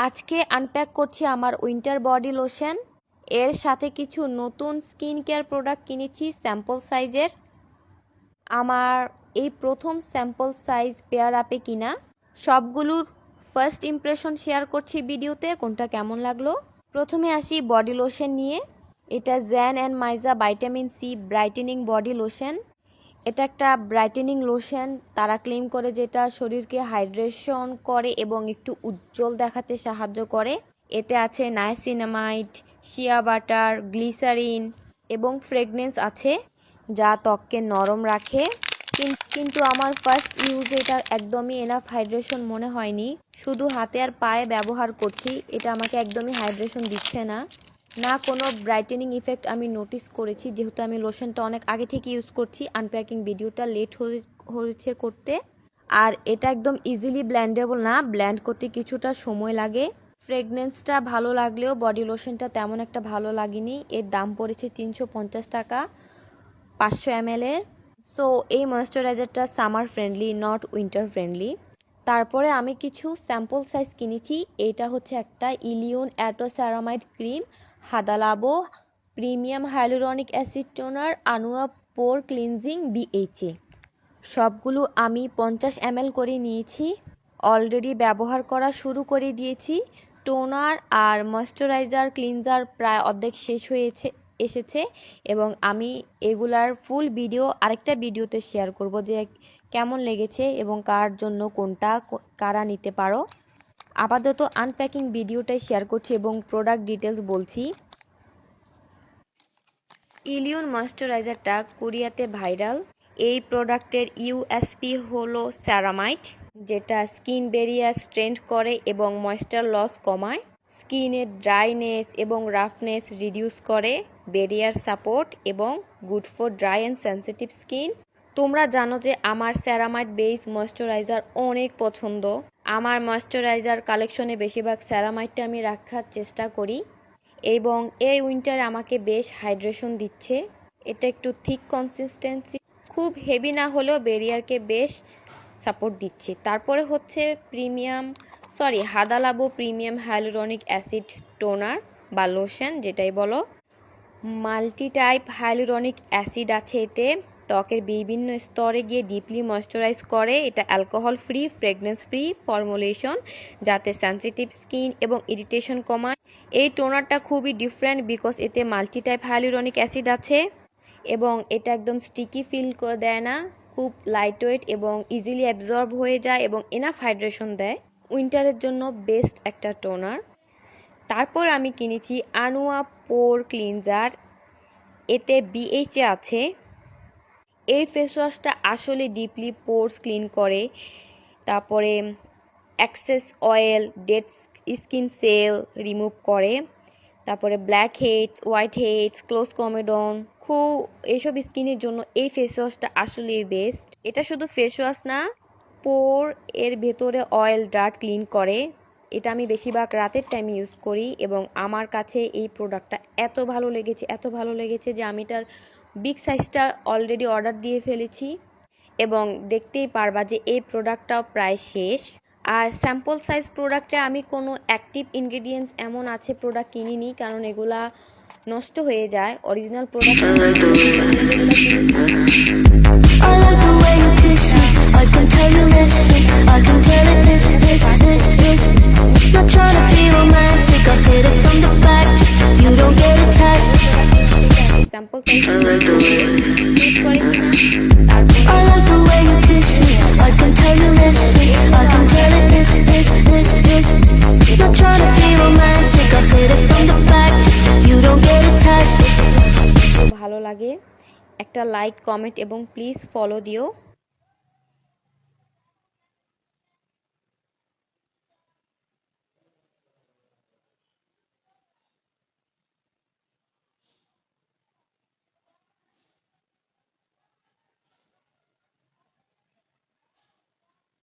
আজকে আনপ্যাক করছি আমার উইন্টার বডি লোশন। এর সাথে কিছু নতুন স্কিন কেয়ার প্রোডাক্ট কিনেছি স্যাম্পল সাইজের। আমার এই প্রথম স্যাম্পল সাইজ পেয়ার আপে কিনা। সবগুলোর ফার্স্ট ইমপ্রেশন শেয়ার করছি ভিডিওতে, কোনটা কেমন লাগলো। প্রথমে আসি বডি লোশন নিয়ে। এটা জ্যান অ্যান্ড মাইজা vitamin C brightening body lotion. এটা একটা ব্রাইটেনিং লোশন, তারা ক্লেম করে যেটা শরীরকে হাইড্রেশন করে এবং একটু উজ্জ্বল দেখাতে সাহায্য করে। এতে আছে নায়াসিনামাইড, শিয়া বাটার, গ্লিসারিন এবং ফ্রেগনেন্স আছে যা ত্বককে নরম রাখে। কিন্তু আমার ফার্স্ট ইউজে এটা একদমই এনাফ হাইড্রেশন মনে হয়নি। শুধু হাতে আর পায়ে ব্যবহার করছি, এটা আমাকে একদমই হাইড্রেশন দিচ্ছে না কোনো ব্রাইটেনিং ইফেক্ট আমি নোটিস করেছি, যেহেতু আমি লোশনটা অনেক আগে থেকে ইউজ করছি। আনপ্যাকিং ভিডিওটা লেট হয়েছে করতে। আর এটা একদম ইজিলি ব্ল্যান্ডেবল না, ব্ল্যান্ড করতে কিছুটা সময় লাগে। ফ্রেগনেন্সটা ভালো লাগলেও বডি লোশনটা তেমন একটা ভালো লাগেনি। এর দাম পড়েছে 350 টাকা 500 ml এর। সো এই ময়েশ্চারাইজারটা summer friendly, not winter friendly. তারপরে আমি কিছু স্যাম্পল সাইজ কিনেছি। এটা হচ্ছে একটা Illiyoon atoceramide cream, Hada Labo premium hyaluronic acid toner, Anua pore cleansing BHA। সবগুলো আমি 50 ml করে নিয়েছি। অলরেডি ব্যবহার করা শুরু করে দিয়েছি। টোনার আর ময়েশ্চারাইজার ক্লিনজার প্রায় অর্ধেক শেষ এসেছে এবং আমি এগুলার ফুল ভিডিও আরেকটা ভিডিওতে শেয়ার করব যে কেমন লেগেছে এবং কার জন্য কোনটা কারা নিতে পারো। আপাতত আনপ্যাকিং ভিডিওটাই শেয়ার করছি এবং প্রোডাক্ট ডিটেলস বলছি। ইলিয়ন ময়েশ্চারাইজারটা কোরিয়াতে ভাইরাল। এই প্রোডাক্টের USP হলো সেরামাইড, যেটা স্কিন ব্যারিয়ার স্ট্রেন্থ করে এবং ময়েশ্চার লস কমায়। স্কিনের ড্রাইনেস এবং রাফনেস রিডিউস করে, ব্যারিয়ার সাপোর্ট এবং good for dry and sensitive skin. তোমরা জানো যে আমার সেরামাইড বেস ময়েশ্চারাইজার অনেক পছন্দ। আমার ময়েশ্চারাইজার কালেকশনে বেশিরভাগ সেরামাইডটা আমি রাখার চেষ্টা করি এবং এই উইন্টারে আমাকে বেশ হাইড্রেশন দিচ্ছে। এটা একটু থিক কনসিস্টেন্সি, খুব হেভি না হলেও ব্যারিয়ারকে বেশ সাপোর্ট দিচ্ছে। তারপরে হচ্ছে হাদালাবো প্রিমিয়াম হাইলুরনিক অ্যাসিড টোনার বা লোশন, যেটাই বলো। মাল্টি টাইপ হাইলুরনিক অ্যাসিড আছে এতে, ত্বকের বিভিন্ন স্তরে গিয়ে ডিপলি ময়েশ্চারাইজ করে। এটা alcohol free, fragrance free formulation, যাতে সেন্সিটিভ স্কিন এবং ইরিটেশন কমায়। এই টোনারটা খুবই ডিফারেন্ট বিকজ এতে মাল্টি টাইপ হাইলুরনিক অ্যাসিড আছে এবং এটা একদম স্টিকি ফিল করে দেয় না, খুব লাইট ওয়েট এবং ইজিলি অ্যাবজর্ব হয়ে যায় এবং এনাফ হাইড্রেশন দেয়। উইন্টারের জন্য বেস্ট একটা টোনার। তারপর আমি কিনেছি আনুয়া পোর ক্লিনজার, এতে BHA আছে। এই ফেস ওয়াশটা আসলে ডিপলি পোরস ক্লিন করে, তারপরে excess oil, dead skin cell remove করে, তারপরে blackheads, whiteheads, close comedone, এইসব স্কিনের জন্য এই ফেস ওয়াশটা আসলে বেস্ট। এটা শুধু ফেস ওয়াশ না, পোর এর ভেতরে অয়েল ডার্ট ক্লিন করে। এটা আমি বেশিরভাগ রাতের টাইমে ইউজ করি এবং আমার কাছে এই প্রোডাক্টটা এত ভালো লেগেছে যে আমি এটার বিগ সাইজটা অলরেডি অর্ডার দিয়ে ফেলেছি এবং দেখতেই পারবা যে এই প্রোডাক্টটাও প্রায় শেষ। আর স্যাম্পল সাইজ প্রোডাক্টে আমি কোনো অ্যাক্টিভ ইনগ্রেডিয়েন্টস এমন আছে প্রোডাক্ট কিনিনি, কারণ এগুলা নষ্ট হয়ে যায়। অরিজিনাল প্রোডাক্ট স্যাম্পল ভালো লাগে একটা লাইক, কমেন্ট এবং প্লিজ ফলো দিও।